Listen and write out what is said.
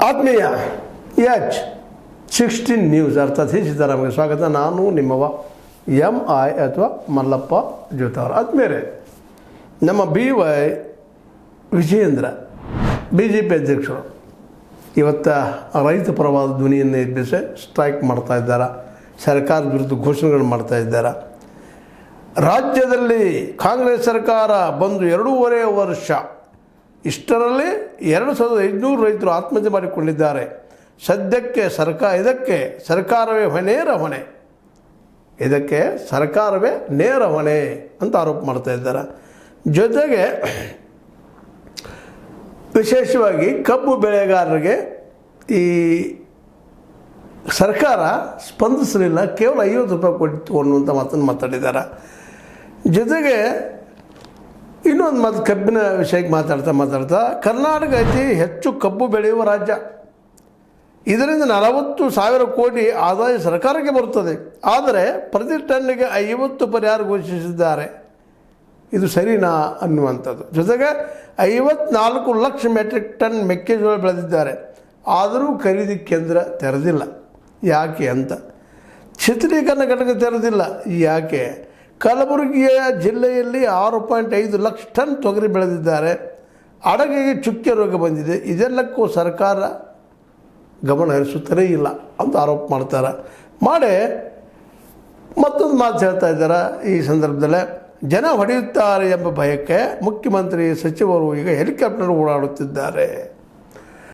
ಆತ್ಮೀಯ H16 news ಅರ್ಥಾತ್ ಸಿದ್ದರಾಮಯ್ಯ ಸ್ವಾಗತ. ನಾನು ನಿಮ್ಮವ MI ಅಥವಾ ಮಲ್ಲಪ್ಪ ಜೋತಾವರ. ಆತ್ಮೀಯರೇ, ನಮ್ಮ BY ವಿಜಯೇಂದ್ರ BJP ಅಧ್ಯಕ್ಷರು ಇವತ್ತು ರೈತ ಪರವಾದ ಧ್ವನಿಯನ್ನು ಎಬ್ಬಿಸಿ ಸ್ಟ್ರೈಕ್ ಮಾಡ್ತಾ ಇದ್ದಾರೆ. ಸರ್ಕಾರದ ವಿರುದ್ಧ ಘೋಷಣೆಗಳು ಮಾಡ್ತಾ ಇದ್ದಾರೆ. ರಾಜ್ಯದಲ್ಲಿ ಕಾಂಗ್ರೆಸ್ ಸರ್ಕಾರ ಬಂದು 2.5 ವರ್ಷ, ಇಷ್ಟರಲ್ಲಿ 2500 ರೈತರು ಆತ್ಮಹತ್ಯೆ ಮಾಡಿಕೊಂಡಿದ್ದಾರೆ. ಸದ್ಯಕ್ಕೆ ಇದಕ್ಕೆ ಸರ್ಕಾರವೇ ಹೊಣೆ, ಇದಕ್ಕೆ ಸರ್ಕಾರವೇ ನೇರ ಹೊಣೆ ಅಂತ ಆರೋಪ ಮಾಡ್ತಾ ಇದ್ದಾರೆ. ಜೊತೆಗೆ ವಿಶೇಷವಾಗಿ ಕಬ್ಬು ಬೆಳೆಗಾರರಿಗೆ ಈ ಸರ್ಕಾರ ಸ್ಪಂದಿಸಲಿಲ್ಲ, ಕೇವಲ 50 ರೂಪಾಯಿ ಕೊಟ್ಟು ಅನ್ನುವಂಥ ಮಾತನ್ನು ಮಾತಾಡಿದ್ದಾರೆ. ಜೊತೆಗೆ ಇನ್ನೊಂದು ಮಾತು, ಕಬ್ಬಿನ ವಿಷಯಕ್ಕೆ ಮಾತಾಡ್ತಾ ಕರ್ನಾಟಕ ಅತಿ ಹೆಚ್ಚು ಕಬ್ಬು ಬೆಳೆಯುವ ರಾಜ್ಯ. ಇದರಿಂದ 40,000 ಕೋಟಿ ಆದಾಯ ಸರ್ಕಾರಕ್ಕೆ ಬರುತ್ತದೆ. ಆದರೆ ಪ್ರತಿ ಟನ್ನಿಗೆ 50 ಪರಿಹಾರ ಘೋಷಿಸಿದ್ದಾರೆ. ಇದು ಸರಿನಾ ಅನ್ನುವಂಥದ್ದು. ಜೊತೆಗೆ 54 ಲಕ್ಷ ಮೆಟ್ರಿಕ್ ಟನ್ ಮೆಕ್ಕೆಜೋಳ ಬೆಳೆದಿದ್ದಾರೆ. ಆದರೂ ಖರೀದಿ ಕೇಂದ್ರ ತೆರೆದಿಲ್ಲ. ಯಾಕೆ ಅಂತ. ಶೀತಲೀಕರಣ ಘಟಕ ತೆರೆದಿಲ್ಲ. ಯಾಕೆ. ಕಲಬುರಗಿಯ ಜಿಲ್ಲೆಯಲ್ಲಿ 6.5 ಲಕ್ಷ ಟನ್ ತೊಗರಿ ಬೆಳೆದಿದ್ದಾರೆ. ಅಡಗೆಗೆ ಚುಕ್ಕೆ ರೋಗ ಬಂದಿದೆ. ಇದೆಲ್ಲಕ್ಕೂ ಸರ್ಕಾರ ಗಮನ ಹರಿಸುತ್ತಲೇ ಇಲ್ಲ ಅಂತ ಆರೋಪ ಮಾಡ್ತಾರೆ. ಮತ್ತೊಂದು ಮಾತು ಹೇಳ್ತಾ ಇದ್ದಾರೆ. ಈ ಸಂದರ್ಭದಲ್ಲೇ ಜನ ಹೊಡೆಯುತ್ತಾರೆ ಎಂಬ ಭಯಕ್ಕೆ ಮುಖ್ಯಮಂತ್ರಿ ಸಚಿವರು ಈಗ ಹೆಲಿಕಾಪ್ಟರ್ ಓಡಾಡುತ್ತಿದ್ದಾರೆ.